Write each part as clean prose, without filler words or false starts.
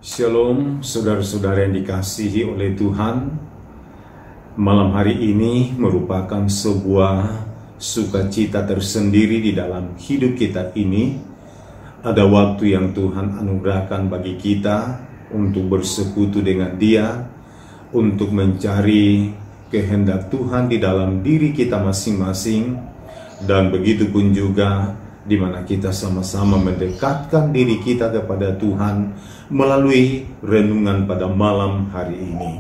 Shalom, saudara-saudara yang dikasihi oleh Tuhan. Malam hari ini merupakan sebuah sukacita tersendiri di dalam hidup kita ini. Ada waktu yang Tuhan anugerahkan bagi kita untuk bersekutu dengan Dia, untuk mencari kehendak Tuhan di dalam diri kita masing-masing, dan begitu pun juga di mana kita sama-sama mendekatkan diri kita kepada Tuhan melalui renungan pada malam hari ini.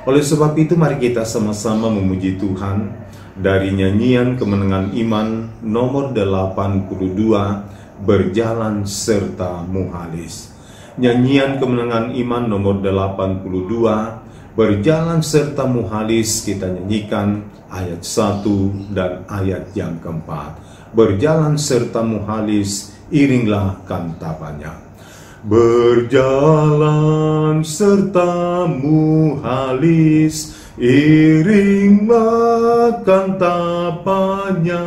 Oleh sebab itu, mari kita sama-sama memuji Tuhan dari nyanyian Kemenangan Iman nomor 82, Berjalan Serta Muhalis. Nyanyian Kemenangan Iman nomor 82, Berjalan Serta Muhalis, kita nyanyikan ayat 1 dan ayat yang keempat. Berjalan serta muhalis, iringlah kantapannya. Berjalan serta muhalis, iringlah kantapannya.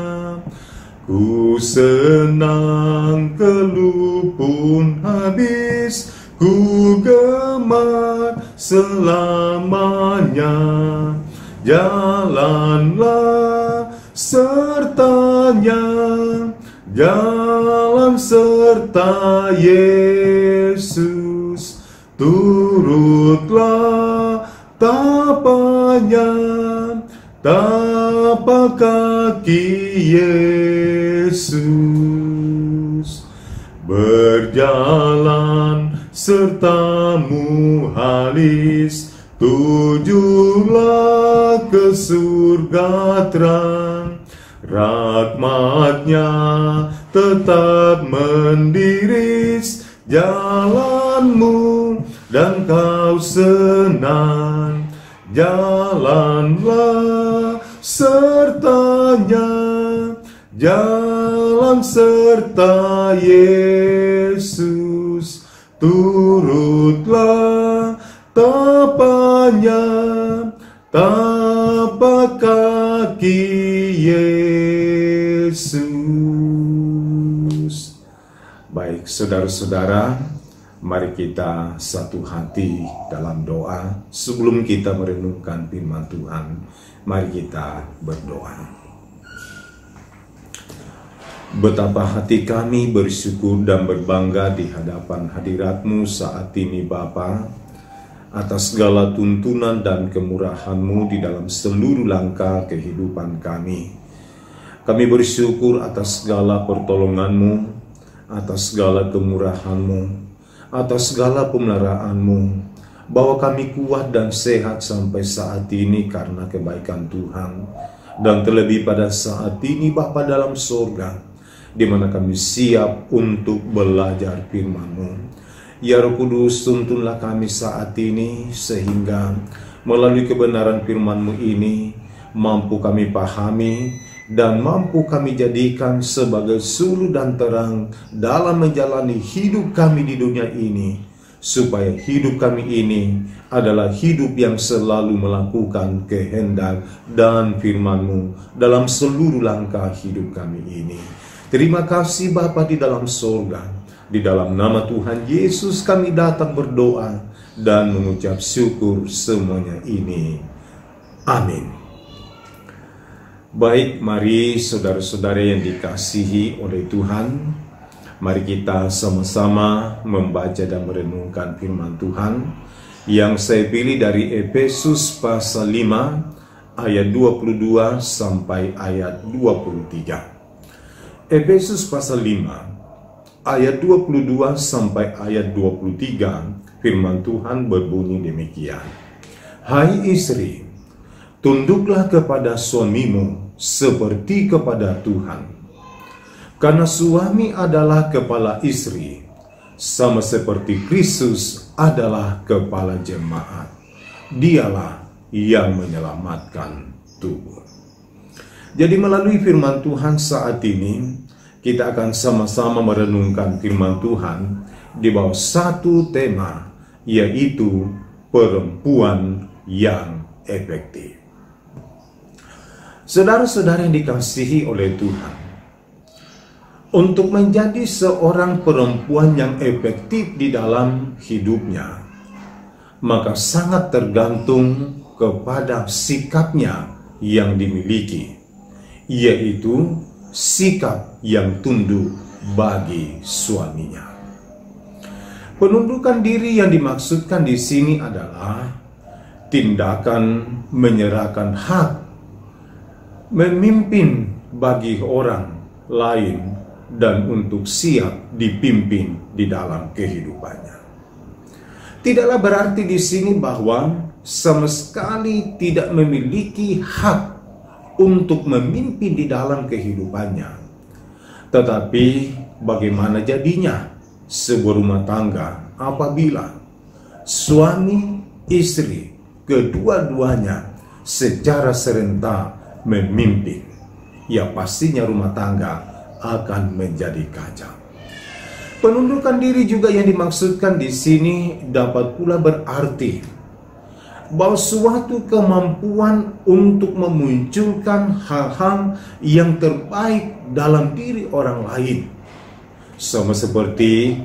Ku senang keluh pun habis, ku gemar selamanya. Jalanlah sertanya, jalan serta Yesus, turutlah tapanya, tapak kaki Yesus. Berjalan serta muhalis, tujulah ke surga terang. Rahmat-Nya tetap mendiris jalanmu, dan kau senang. Jalanlah sertanya, jalan serta Yesus, turutlah tapanya, tapak kaki Yesus. Baik, saudara-saudara, mari kita satu hati dalam doa. Sebelum kita merenungkan firman Tuhan, mari kita berdoa. Betapa hati kami bersyukur dan berbangga di hadapan hadirat-Mu saat ini, Bapa, atas segala tuntunan dan kemurahan-Mu di dalam seluruh langkah kehidupan kami. Kami bersyukur atas segala pertolongan-Mu, atas segala kemurahan-Mu, atas segala pemeliharaan-Mu, bahwa kami kuat dan sehat sampai saat ini karena kebaikan Tuhan. Dan terlebih pada saat ini, Bapa dalam surga, di mana kami siap untuk belajar firman-Mu. Ya Roh Kudus, tuntunlah kami saat ini, sehingga melalui kebenaran firman-Mu ini, mampu kami pahami, dan mampu kami jadikan sebagai suluh dan terang dalam menjalani hidup kami di dunia ini, supaya hidup kami ini adalah hidup yang selalu melakukan kehendak dan firman-Mu dalam seluruh langkah hidup kami ini. Terima kasih Bapa di dalam surga. Di dalam nama Tuhan Yesus kami datang berdoa dan mengucap syukur semuanya ini. Amin. Baik, mari saudara-saudara yang dikasihi oleh Tuhan, mari kita sama-sama membaca dan merenungkan firman Tuhan yang saya pilih dari Efesus pasal 5 ayat 22 sampai ayat 23. Efesus pasal 5 ayat 22 sampai ayat 23, firman Tuhan berbunyi demikian. Hai istri, tunduklah kepada suamimu seperti kepada Tuhan. Karena suami adalah kepala istri, sama seperti Kristus adalah kepala jemaat. Dialah yang menyelamatkan tubuh. Jadi melalui firman Tuhan saat ini, kita akan sama-sama merenungkan firman Tuhan di bawah satu tema, yaitu perempuan yang efektif. Saudara-saudara yang dikasihi oleh Tuhan, untuk menjadi seorang perempuan yang efektif di dalam hidupnya, maka sangat tergantung kepada sikapnya yang dimiliki, yaitu sikap yang tunduk bagi suaminya. Penundukan diri yang dimaksudkan di sini adalah tindakan menyerahkan hak memimpin bagi orang lain dan untuk siap dipimpin di dalam kehidupannya. Tidaklah berarti di sini bahwa sama sekali tidak memiliki hak untuk memimpin di dalam kehidupannya. Tetapi bagaimana jadinya sebuah rumah tangga apabila suami istri kedua-duanya secara serentak memimpin? Ya, pastinya rumah tangga akan menjadi kacau. Penundukan diri juga yang dimaksudkan di sini dapat pula berarti bahwa suatu kemampuan untuk memunculkan hal-hal yang terbaik dalam diri orang lain. Sama seperti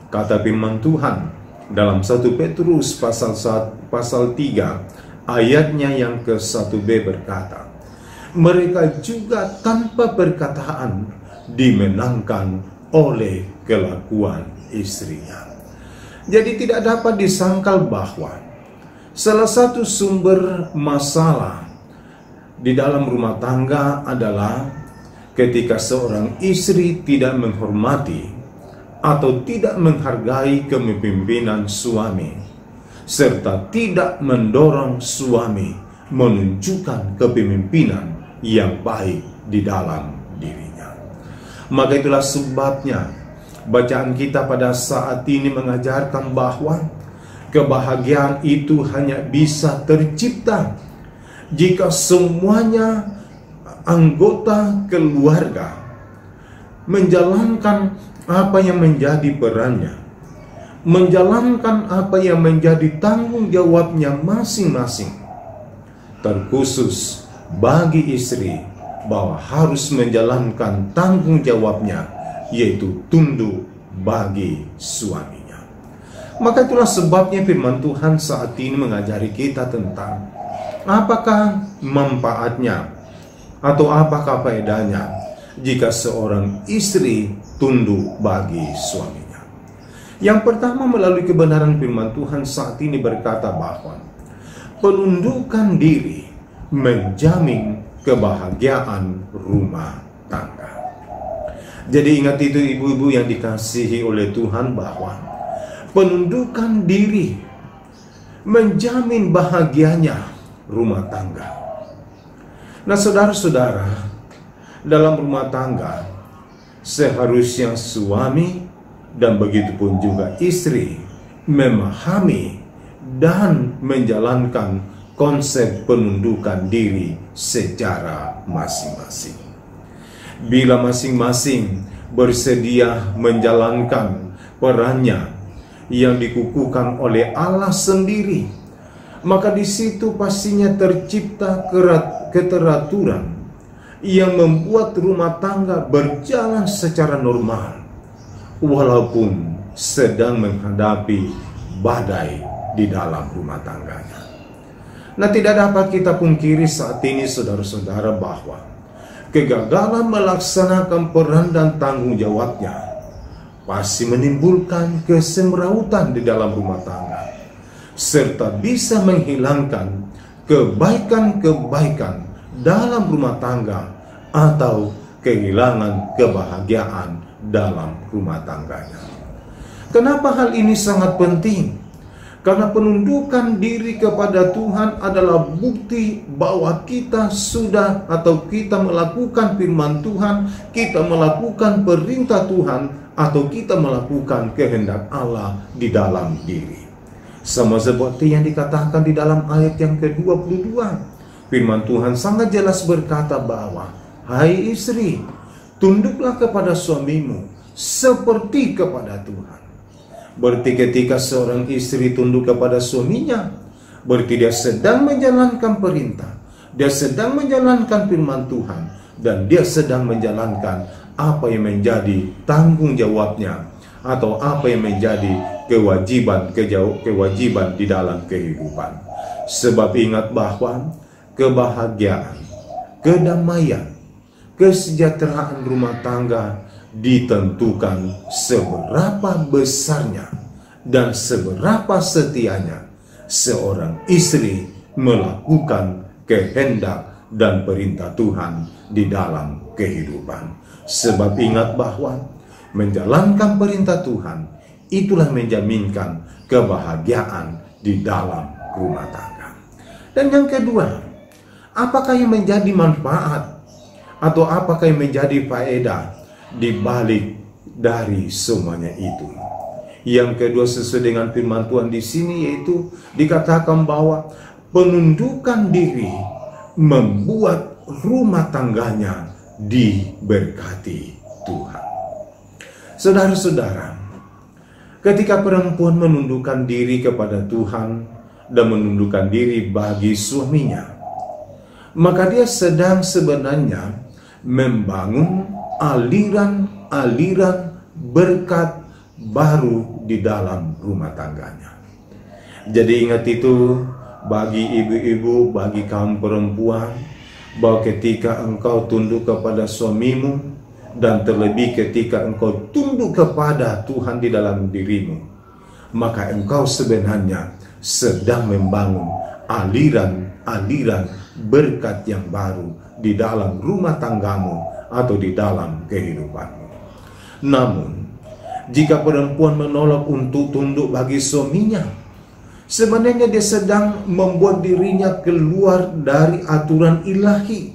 kata firman Tuhan dalam 1 Petrus pasal 3 ayatnya yang ke-1b berkata, mereka juga tanpa perkataan dimenangkan oleh kelakuan istrinya. Jadi tidak dapat disangkal bahwa salah satu sumber masalah di dalam rumah tangga adalah ketika seorang istri tidak menghormati atau tidak menghargai kepemimpinan suami, serta tidak mendorong suami menunjukkan kepemimpinan yang baik di dalam dirinya. Maka itulah sebabnya bacaan kita pada saat ini mengajarkan bahwa kebahagiaan itu hanya bisa tercipta jika semuanya anggota keluarga menjalankan apa yang menjadi perannya, menjalankan apa yang menjadi tanggung jawabnya masing-masing. Terkhusus bagi istri bahwa harus menjalankan tanggung jawabnya, yaitu tunduk bagi suaminya. Maka itulah sebabnya firman Tuhan saat ini mengajari kita tentang apakah manfaatnya atau apakah faedahnya jika seorang istri tunduk bagi suaminya. Yang pertama, melalui kebenaran firman Tuhan saat ini berkata bahwa penundukan diri menjamin kebahagiaan rumah tangga. Jadi ingat itu ibu-ibu yang dikasihi oleh Tuhan, bahwa penundukan diri menjamin bahagianya rumah tangga. Nah saudara-saudara, dalam rumah tangga seharusnya suami dan begitu pun juga istri memahami dan menjalankan konsep penundukan diri secara masing-masing. Bila masing-masing bersedia menjalankan perannya yang dikukuhkan oleh Allah sendiri, maka di situ pastinya tercipta keteraturan yang membuat rumah tangga berjalan secara normal, walaupun sedang menghadapi badai di dalam rumah tangganya. Nah, tidak dapat kita pungkiri saat ini saudara-saudara bahwa kegagalan melaksanakan peran dan tanggung jawabnya pasti menimbulkan kesemrautan di dalam rumah tangga, serta bisa menghilangkan kebaikan-kebaikan dalam rumah tangga atau kehilangan kebahagiaan dalam rumah tangganya. Kenapa hal ini sangat penting? Karena penundukan diri kepada Tuhan adalah bukti bahwa kita sudah atau kita melakukan firman Tuhan, kita melakukan perintah Tuhan, atau kita melakukan kehendak Allah di dalam diri. Sama seperti yang dikatakan di dalam ayat yang ke-22. Firman Tuhan sangat jelas berkata bahwa, hai istri, tunduklah kepada suamimu seperti kepada Tuhan. Berarti ketika seorang istri tunduk kepada suaminya, berarti dia sedang menjalankan perintah, dia sedang menjalankan firman Tuhan, dan dia sedang menjalankan apa yang menjadi tanggung jawabnya atau apa yang menjadi kewajiban di dalam kehidupan. Sebab ingat bahwa kebahagiaan, kedamaian, kesejahteraan rumah tangga ditentukan seberapa besarnya dan seberapa setianya seorang istri melakukan kehendak dan perintah Tuhan di dalam kehidupan. Sebab ingat bahwa menjalankan perintah Tuhan itulah menjaminkan kebahagiaan di dalam rumah tangga. Dan yang kedua, apakah yang menjadi manfaat atau apakah yang menjadi faedah di balik dari semuanya itu? Yang kedua, sesuai dengan firman Tuhan di sini, yaitu dikatakan bahwa penundukan diri membuat rumah tangganya diberkati Tuhan. Saudara-saudara, ketika perempuan menundukkan diri kepada Tuhan dan menundukkan diri bagi suaminya, maka dia sedang sebenarnya membangun aliran-aliran berkat baru di dalam rumah tangganya. Jadi ingat itu bagi ibu-ibu, bagi kaum perempuan, bahwa ketika engkau tunduk kepada suamimu, dan terlebih ketika engkau tunduk kepada Tuhan di dalam dirimu, maka engkau sebenarnya sedang membangun aliran-aliran berkat yang baru di dalam rumah tanggamu atau di dalam kehidupanmu. Namun, jika perempuan menolak untuk tunduk bagi suaminya, sebenarnya dia sedang membuat dirinya keluar dari aturan ilahi.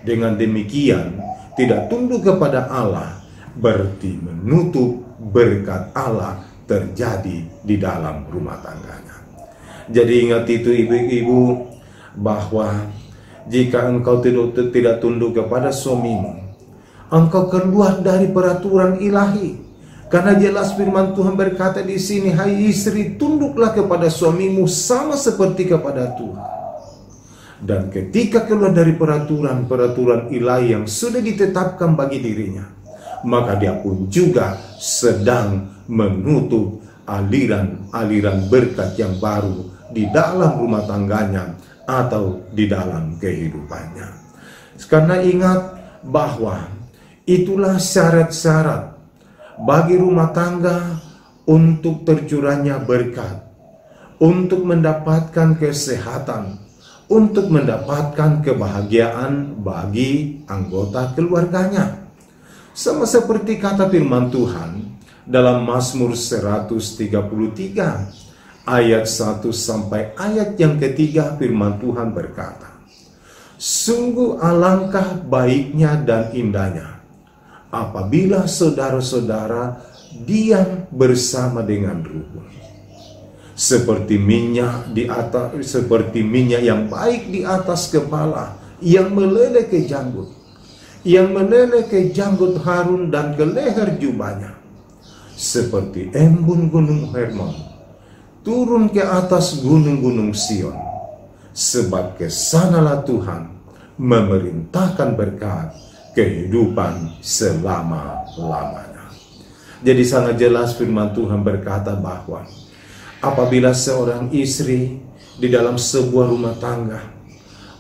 Dengan demikian, tidak tunduk kepada Allah berarti menutup berkat Allah terjadi di dalam rumah tangganya. Jadi ingat itu ibu-ibu, bahwa jika engkau tidak tunduk kepada suamimu, engkau keluar dari peraturan ilahi. Karena jelas firman Tuhan berkata di sini, hai istri, tunduklah kepada suamimu sama seperti kepada Tuhan. Dan ketika keluar dari peraturan ilahi yang sudah ditetapkan bagi dirinya, maka dia pun juga sedang menutup aliran-aliran berkat yang baru di dalam rumah tangganya atau di dalam kehidupannya. Karena ingat bahwa itulah syarat-syarat bagi rumah tangga untuk tercurahnya berkat, untuk mendapatkan kesehatan, untuk mendapatkan kebahagiaan bagi anggota keluarganya. Sama seperti kata firman Tuhan dalam Mazmur 133 ayat 1 sampai ayat yang ketiga, firman Tuhan berkata, sungguh alangkah baiknya dan indahnya apabila saudara-saudara diam bersama dengan rukun. Seperti minyak yang baik di atas kepala, yang meleleh ke janggut, Harun dan ke leher jubahnya. Seperti embun gunung Hermon turun ke atas gunung-gunung Sion, sebab kesanalah Tuhan memerintahkan berkat kehidupan selama-lamanya. Jadi sangat jelas firman Tuhan berkata bahwa apabila seorang istri di dalam sebuah rumah tangga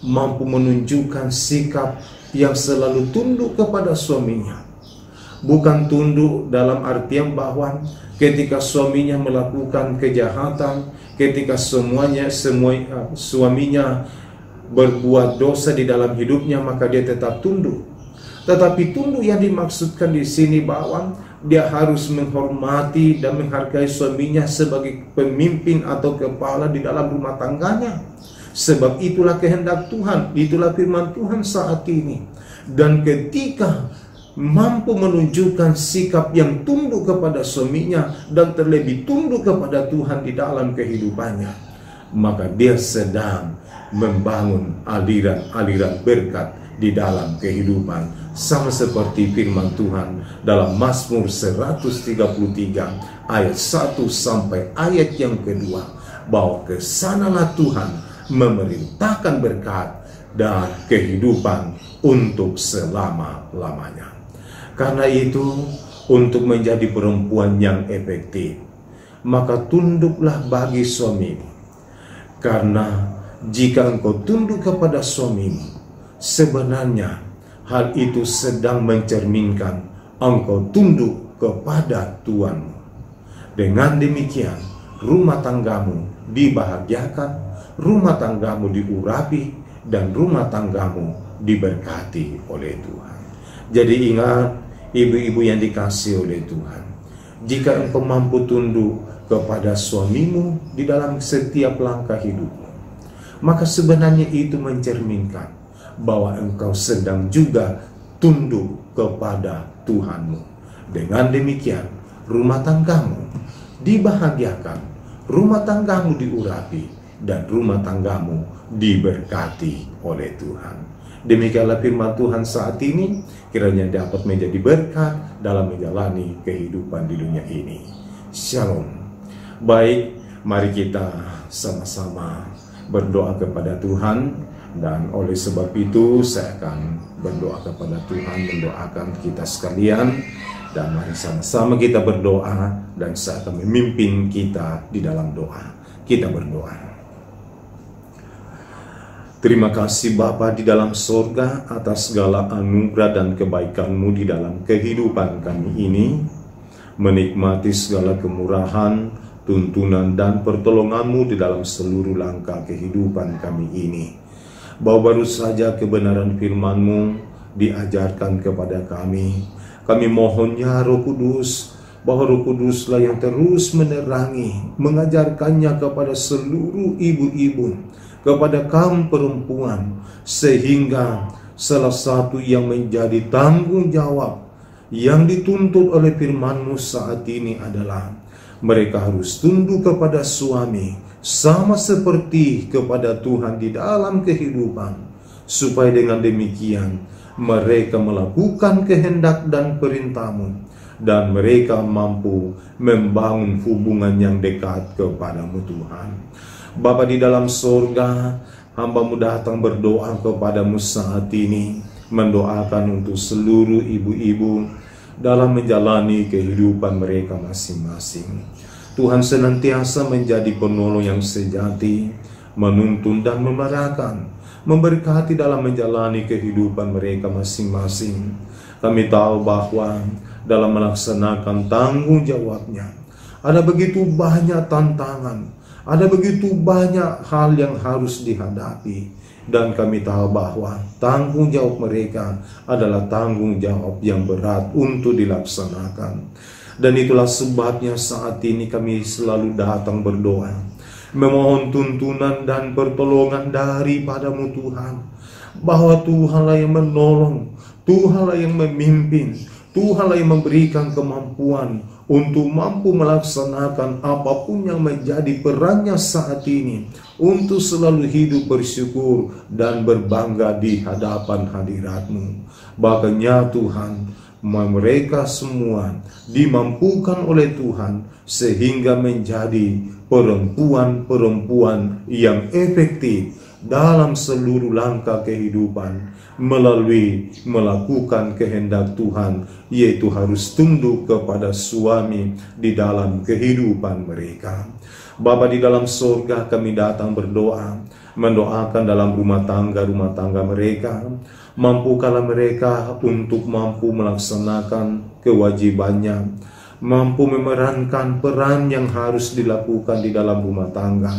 mampu menunjukkan sikap yang selalu tunduk kepada suaminya, bukan tunduk dalam artian bahwa ketika suaminya melakukan kejahatan, ketika suaminya berbuat dosa di dalam hidupnya, maka dia tetap tunduk. Tetapi tunduk yang dimaksudkan di sini bahwa dia harus menghormati dan menghargai suaminya sebagai pemimpin atau kepala di dalam rumah tangganya. Sebab itulah kehendak Tuhan, itulah firman Tuhan saat ini. Dan ketika mampu menunjukkan sikap yang tunduk kepada suaminya dan terlebih tunduk kepada Tuhan di dalam kehidupannya, maka dia sedang membangun aliran-aliran berkat di dalam kehidupan. Sama seperti firman Tuhan dalam Mazmur 133 ayat 1 sampai ayat yang kedua, bahwa kesanalah Tuhan memerintahkan berkat dan kehidupan untuk selama-lamanya. Karena itu, untuk menjadi perempuan yang efektif, maka tunduklah bagi suamimu. Karena jika engkau tunduk kepada suamimu, sebenarnya hal itu sedang mencerminkan engkau tunduk kepada Tuhanmu. Dengan demikian, rumah tanggamu dibahagiakan, rumah tanggamu diurapi, dan rumah tanggamu diberkati oleh Tuhan. Jadi ingat, ibu-ibu yang dikasihi oleh Tuhan, jika engkau mampu tunduk kepada suamimu di dalam setiap langkah hidupmu, maka sebenarnya itu mencerminkan bahwa engkau sedang juga tunduk kepada Tuhanmu. Dengan demikian, rumah tanggamu dibahagiakan, rumah tanggamu diurapi, dan rumah tanggamu diberkati oleh Tuhan. Demikianlah firman Tuhan saat ini, kiranya dapat menjadi berkat dalam menjalani kehidupan di dunia ini. Shalom. Baik, mari kita sama-sama berdoa kepada Tuhan, dan oleh sebab itu saya akan berdoa kepada Tuhan, mendoakan kita sekalian, dan mari sama-sama kita berdoa, dan saya akan memimpin kita di dalam doa. Kita berdoa. Terima kasih Bapa di dalam sorga atas segala anugerah dan kebaikan-Mu di dalam kehidupan kami ini, menikmati segala kemurahan, tuntunan dan pertolongan-Mu di dalam seluruh langkah kehidupan kami ini. Bahwa baru saja kebenaran firman-Mu diajarkan kepada kami. Kami mohon ya Roh Kudus, bahwa Roh Kuduslah yang terus menerangi, mengajarkannya kepada seluruh ibu-ibu, kepada kaum perempuan, sehingga salah satu yang menjadi tanggung jawab yang dituntut oleh firman-Mu saat ini adalah mereka harus tunduk kepada suami, sama seperti kepada Tuhan di dalam kehidupan, supaya dengan demikian mereka melakukan kehendak dan perintah-Mu, dan mereka mampu membangun hubungan yang dekat kepada-Mu Tuhan. Bapa di dalam sorga, hamba-Mu datang berdoa kepada-Mu saat ini, mendoakan untuk seluruh ibu-ibu dalam menjalani kehidupan mereka masing-masing. Tuhan senantiasa menjadi penolong yang sejati, menuntun dan memarahkan, memberkati dalam menjalani kehidupan mereka masing-masing. Kami tahu bahwa dalam melaksanakan tanggung jawabnya, ada begitu banyak tantangan, ada begitu banyak hal yang harus dihadapi. Dan kami tahu bahwa tanggung jawab mereka adalah tanggung jawab yang berat untuk dilaksanakan. Dan itulah sebabnya saat ini kami selalu datang berdoa, memohon tuntunan dan pertolongan daripada-Mu Tuhan, bahwa Tuhanlah yang menolong, Tuhanlah yang memimpin, Tuhanlah yang memberikan kemampuan untuk mampu melaksanakan apapun yang menjadi perannya saat ini, untuk selalu hidup bersyukur dan berbangga di hadapan hadirat-Mu. Bahkan ya Tuhan, mereka semua dimampukan oleh Tuhan sehingga menjadi perempuan-perempuan yang efektif dalam seluruh langkah kehidupan, melalui melakukan kehendak Tuhan, yaitu harus tunduk kepada suami di dalam kehidupan mereka. Bapa di dalam surga, kami datang berdoa, mendoakan dalam rumah tangga mereka. Mampukanlah mereka untuk mampu melaksanakan kewajibannya, mampu memerankan peran yang harus dilakukan di dalam rumah tangga.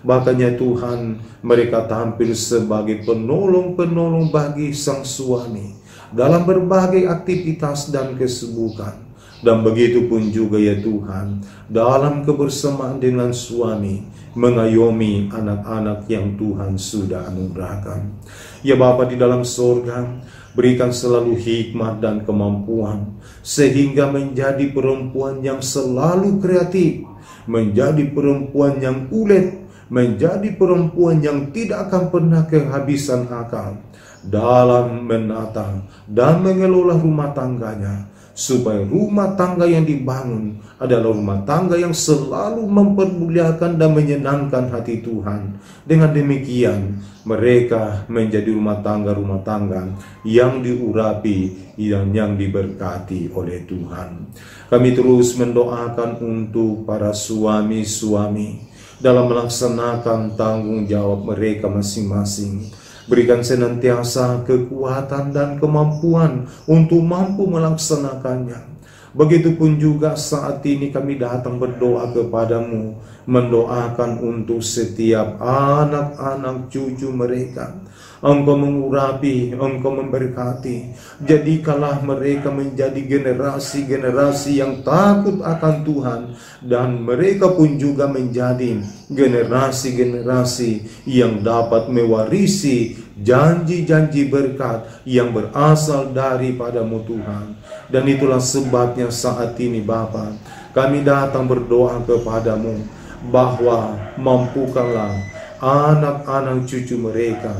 Bahkan Tuhan, mereka tampil sebagai penolong-penolong bagi sang suami dalam berbagai aktivitas dan kesibukan. Dan begitu pun juga ya Tuhan, dalam kebersamaan dengan suami, mengayomi anak-anak yang Tuhan sudah anugerahkan. Ya Bapa di dalam surga, berikan selalu hikmat dan kemampuan, sehingga menjadi perempuan yang selalu kreatif, menjadi perempuan yang ulet, menjadi perempuan yang tidak akan pernah kehabisan akal dalam menata dan mengelola rumah tangganya, supaya rumah tangga yang dibangun adalah rumah tangga yang selalu mempermuliakan dan menyenangkan hati Tuhan. Dengan demikian, mereka menjadi rumah tangga yang diurapi dan yang diberkati oleh Tuhan. Kami terus mendoakan untuk para suami-suami dalam melaksanakan tanggung jawab mereka masing-masing. Berikan senantiasa kekuatan dan kemampuan untuk mampu melaksanakannya. Begitupun juga saat ini kami datang berdoa kepadamu, mendoakan untuk setiap anak-anak cucu mereka. Engkau mengurapi, Engkau memberkati. Jadikanlah mereka menjadi generasi-generasi yang takut akan Tuhan, dan mereka pun juga menjadi generasi-generasi yang dapat mewarisi janji-janji berkat yang berasal daripadamu Tuhan. Dan itulah sebabnya saat ini Bapa, kami datang berdoa kepadamu bahwa mampukanlah anak-anak cucu mereka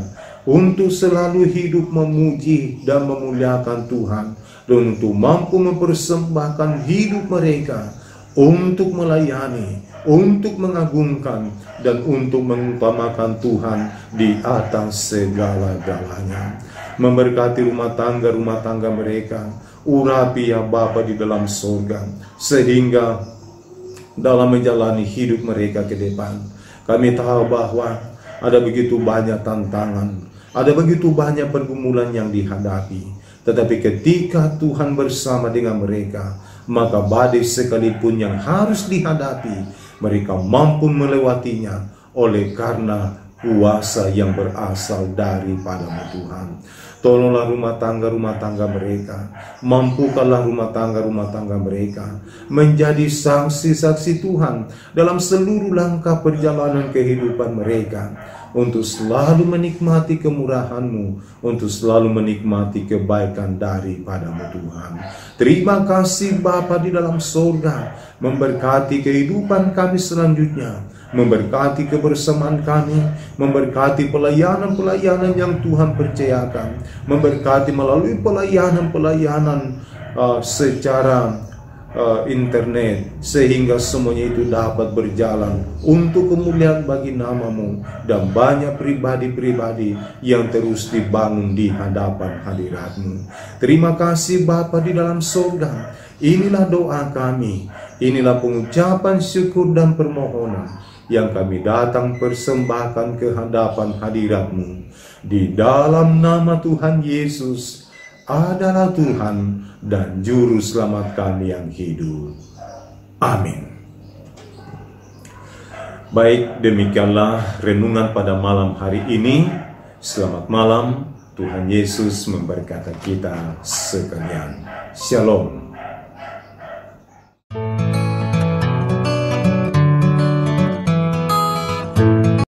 untuk selalu hidup memuji dan memuliakan Tuhan, dan untuk mampu mempersembahkan hidup mereka untuk melayani, untuk mengagungkan, dan untuk mengutamakan Tuhan di atas segala-galanya. Memberkati rumah tangga mereka, urapi ya Bapa di dalam surga, sehingga dalam menjalani hidup mereka ke depan, kami tahu bahwa ada begitu banyak tantangan, ada begitu banyak pergumulan yang dihadapi. Tetapi ketika Tuhan bersama dengan mereka, maka badai sekalipun yang harus dihadapi, mereka mampu melewatinya oleh karena kuasa yang berasal daripadamu Tuhan. Tolonglah rumah tangga mereka, mampukanlah rumah tangga mereka menjadi saksi-saksi Tuhan dalam seluruh langkah perjalanan kehidupan mereka, untuk selalu menikmati kemurahan-Mu, untuk selalu menikmati kebaikan daripadamu Tuhan. Terima kasih Bapa di dalam surga, memberkati kehidupan kami selanjutnya, memberkati kebersamaan kami, memberkati pelayanan-pelayanan yang Tuhan percayakan, memberkati melalui pelayanan-pelayanan secara internet, sehingga semuanya itu dapat berjalan untuk kemuliaan bagi nama-Mu, dan banyak pribadi-pribadi yang terus dibangun di hadapan hadirat-Mu. Terima kasih Bapa di dalam surga. Inilah doa kami, inilah pengucapan syukur dan permohonan yang kami datang persembahkan ke hadapan hadirat-Mu. Di dalam nama Tuhan Yesus adalah Tuhan dan Juru Selamat kami yang hidup. Amin. Baik, demikianlah renungan pada malam hari ini. Selamat malam, Tuhan Yesus memberkati kita sekalian. Shalom.